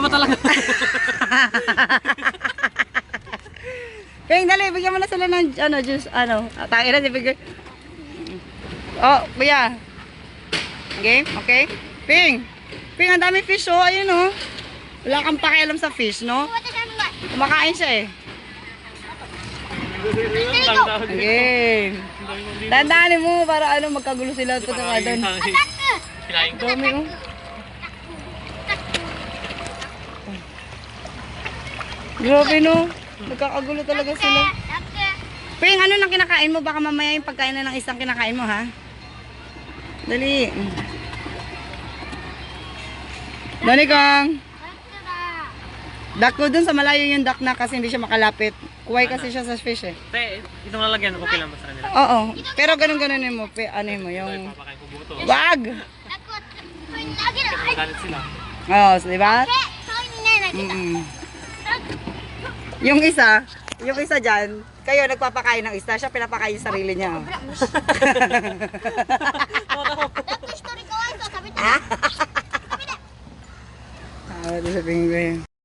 ba talaga? Ping, dali, bigyan mo na sila ng juice, tayo na si Ping. Oh, kuya. Okay, okay. Ping, ang dami fish, oh, ayun, oh. Wala kang pakialam sa fish, no? Kumakain siya, eh. Okay. Dandanin mo para magkagulo sila at doon. Dami, oh. Grabe, no? Nagkakagulo talaga sila. Ping, ano nang kinakain mo? Baka mamaya yung pagkain na ng isang kinakain mo, ha? Dali. Dali, Kong. Duck ko dun sa malayo yung duck na kasi hindi siya makalapit. Kuway kasi siya sa fish, eh. Te, itong lalagyan, okay lang ba sa kanila? Oo. Pero ganun-ganunin mo. Ano mo, yung... Wag! Magalit sila. Oo, di ba? Yung isa dyan, kayo nagpapakain ng isa, siya pinapakain yung sarili niya.